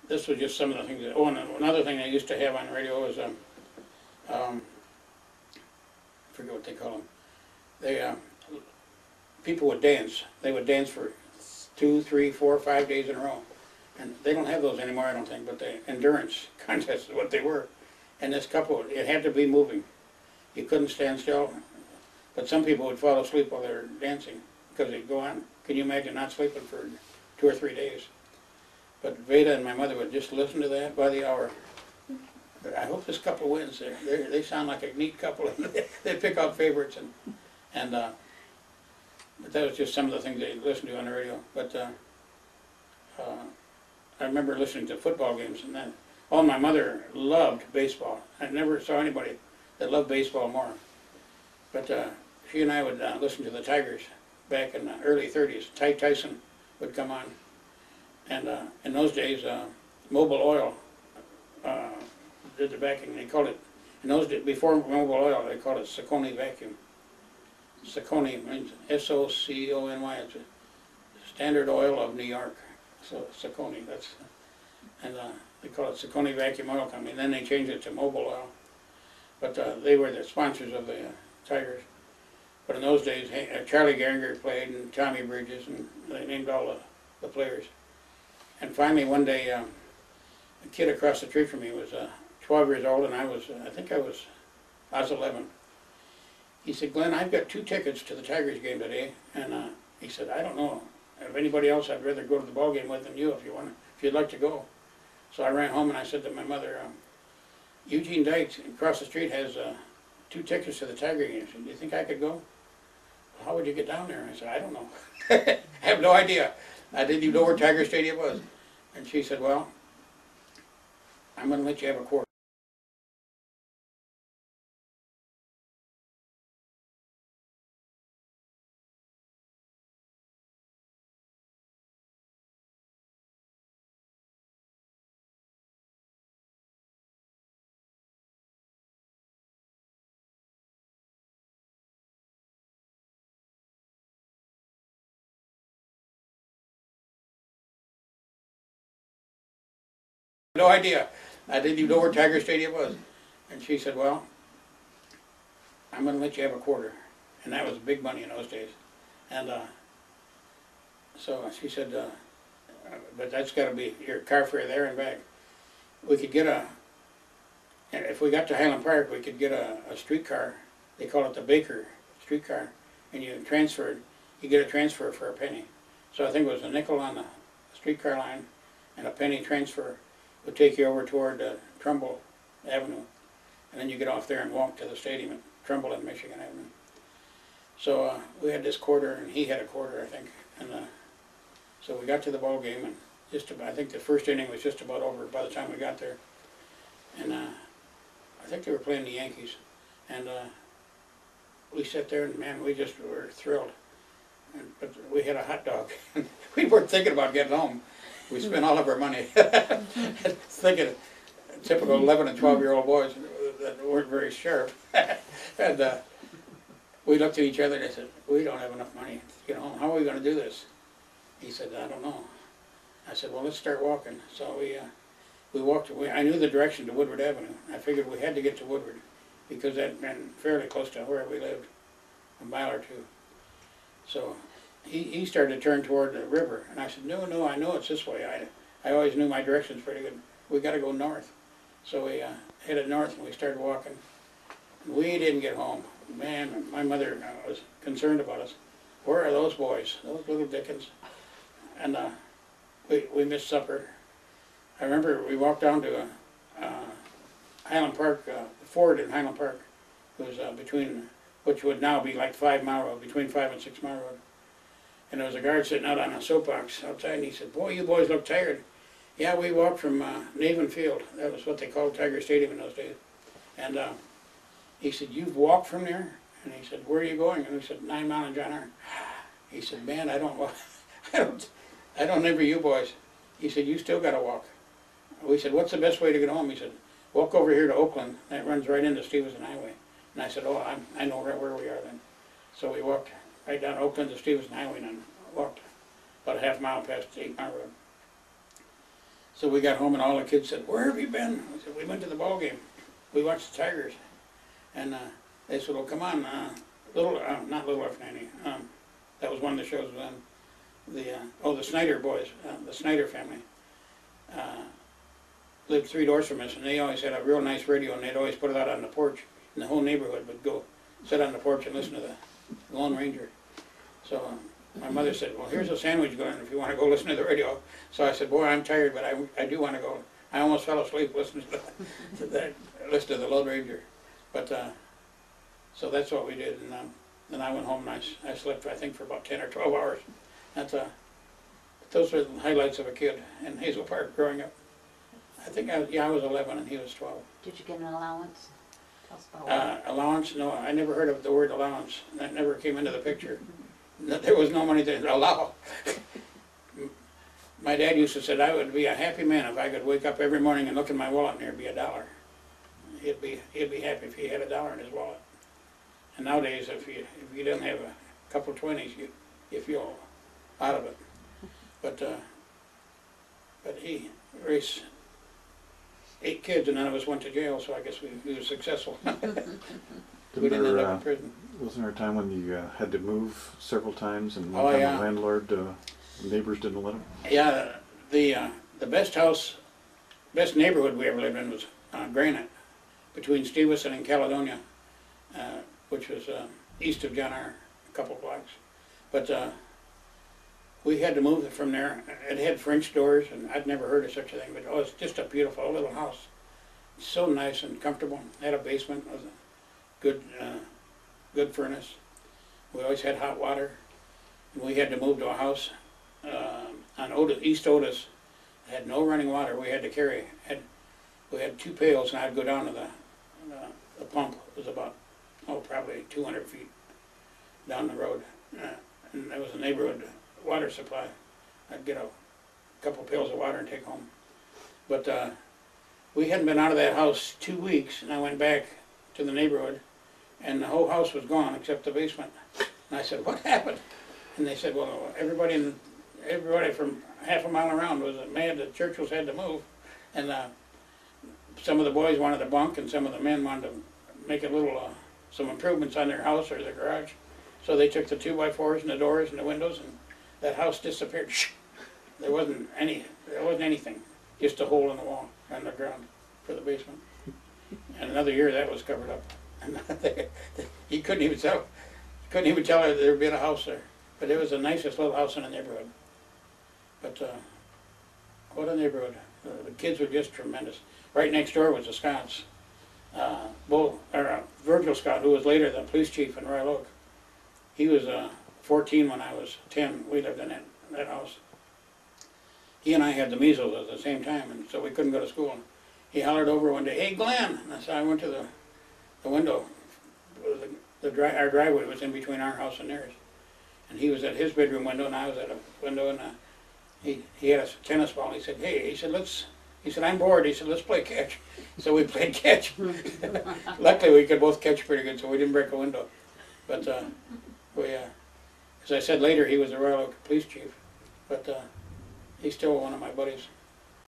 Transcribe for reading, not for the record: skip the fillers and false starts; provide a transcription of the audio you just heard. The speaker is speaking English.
this was just some of the things that, oh, and another thing they used to have on the radio was, I forget what they call them. They, people would dance. They would dance for 2, 3, 4, 5 days in a row. And they don't have those anymore, I don't think, but the endurance contests is what they were. And this couple, it had to be moving. You couldn't stand still. But some people would fall asleep while they were dancing because they'd go on. Can you imagine not sleeping for 2 or 3 days? But Veda and my mother would just listen to that by the hour. But I hope this couple wins. They sound like a neat couple. They pick out favorites, and but that was just some of the things they listened to on the radio. But I remember listening to football games, and then, oh, my mother loved baseball. I never saw anybody that loved baseball more. But she and I would listen to the Tigers back in the early 30s. Ty Tyson would come on. And in those days, Mobil Oil did the backing. They called it, in those days, before Mobil Oil, they called it Saucony Vacuum. Saucony means S-O-C-O-N-Y. It's a Standard Oil of New York. So Saucony, that's, and they call it Saucony Vacuum Oil Company. And then they changed it to Mobil Oil. But they were the sponsors of the Tigers. But in those days, Charlie Gehringer played, and Tommy Bridges, and they named all the players. And finally, one day, a kid across the street from me was 12 years old, and I think I was 11. He said, "Glenn, I've got 2 tickets to the Tigers game today," and he said, "I don't know if anybody else, I'd rather go to the ball game with than you if you'd like to go." So I ran home and I said to my mother, "Eugene Dykes across the street has 2 tickets to the Tiger game. She said, do you think I could go?" "Well, how would you get down there?" I said, "I don't know." I have no idea. I didn't even know where Tiger Stadium was. And she said, "Well, I'm going to let you have a quarter." No idea. I didn't even know where Tiger Stadium was. And she said, "Well, I'm going to let you have a quarter." And that was big money in those days. And so she said, "But that's got to be your car fare there and back." We could get if we got to Highland Park, we could get a streetcar. They call it the Baker streetcar. And you transferred, you get a transfer for a penny. So I think it was a nickel on the streetcar line and a penny transfer would take you over toward Trumbull Avenue. And then you get off there and walk to the stadium at Trumbull and Michigan Avenue. So we had this quarter, and he had a quarter, I think. And so we got to the ball game, and I think the first inning was just about over by the time we got there. And I think they were playing the Yankees. And we sat there, and man, we just were thrilled. But we had a hot dog. We weren't thinking about getting home. We spent all of our money thinking typical 11 and 12-year-old boys that weren't very sharp. And we looked at each other and said, "We don't have enough money to get home. How are we going to do this?" He said, "I don't know." I said, "Well, let's start walking." So we walked. I knew the direction to Woodward Avenue. I figured we had to get to Woodward because that been fairly close to where we lived, a mile or 2. So he started to turn toward the river, and I said, no, I know it's this way. I always knew my directions pretty good. We got to go north. So we headed north, and we started walking. We didn't get home. Man, my mother was concerned about us. Where are those boys, those little dickens? And we missed supper. I remember we walked down to Highland Park, Ford in Highland Park. It was between, which would now be like 5 Mile Road, between 5 and 6 Mile Road. And there was a guard sitting out on a soapbox outside, and he said, "Boy, you boys look tired." "Yeah, we walked from Navin Field." That was what they called Tiger Stadium in those days. And he said, "You've walked from there?" And he said, "Where are you going?" And we said, 9 Mile and John R. He said, "Man, I don't envy you boys." He said, "You still got to walk." We said, "What's the best way to get home?" He said, "Walk over here to Oakland. That runs right into Stevenson Highway." And I said, "Oh, I know right where we are then." So we walked right down Oakland to Stevenson Highway and walked about a half mile past 8 Mile Road. So we got home and all the kids said, "Where have you been?" I said, "We went to the ball game. We watched the Tigers." And they said, "Well, come on, not Little Rough Nanny. That was one of the shows then. The Snyder boys, the Snyder family, lived 3 doors from us, and they always had a real nice radio, and they'd always put it out on the porch, and the whole neighborhood would go sit on the porch and listen to the Lone Ranger." So my mother said, "Well, here's a sandwich going if you want to go listen to the radio." So I said, "Boy, I'm tired, but I do want to go." I almost fell asleep listening to that, listen to the Lone Ranger. But so that's what we did, and then I went home and I slept, I think, for about 10 or 12 hours. Those are the highlights of a kid in Hazel Park growing up. I think I was 11 and he was 12. Did you get an allowance? Tell us about Allowance? No, I never heard of the word allowance. That never came into the picture. There was no money to allow. My dad used to say I would be a happy man if I could wake up every morning and look in my wallet and there'd be $1. He'd be happy if he had $1 in his wallet. And nowadays, if you don't have a couple 20s, you feel out of it. But he raised 8 kids, and none of us went to jail, so I guess we were successful. We didn't end up in prison. Wasn't there a time when you had to move several times, and Oh, one time yeah. the landlord, the neighbors didn't let him? Yeah, the best neighborhood we ever lived in was Granite, between Stuyvesant and Caledonia, which was east of John R., a couple blocks. But we had to move it from there. It had French doors, and I'd never heard of such a thing, but it's just a beautiful little house. So nice and comfortable. Had a basement with a good furnace. We always had hot water. And we had to move to a house on East Otis. It had no running water. We had to carry. We had 2 pails, and I'd go down to the pump. It was about, probably 200 feet down the road. And there was a neighborhood water supply. I'd get a couple pails of water and take home. But we hadn't been out of that house 2 weeks, and I went back to the neighborhood, and the whole house was gone except the basement. And I said, "What happened?" And they said, "Well, everybody from half a mile around was mad that Churchill's had to move, and some of the boys wanted a bunk, and some of the men wanted to make a little some improvements on their house or their garage. So they took the 2x4s and the doors and the windows, and that house disappeared. There wasn't anything, just a hole in the wall on the ground for the basement. And another year that was covered up. And he couldn't even tell her there had been a house there. But it was the nicest little house in the neighborhood. But what a neighborhood. The kids were just tremendous. Right next door was the Scotts. Virgil Scott, who was later the police chief in Royal Oak. He was 14 when I was 10. We lived in that house. He and I had the measles at the same time, and so we couldn't go to school. He hollered over one day, "Hey, Glenn!" And so I went to the window. Our driveway was in between our house and theirs. And he was at his bedroom window, and I was at a window, and he had a tennis ball. He said, "Hey," he said, "I'm bored." He said, "Let's play catch." So we played catch. Luckily, we could both catch pretty good, so we didn't break a window. But as I said later, he was the Royal Oak police chief. But he's still one of my buddies.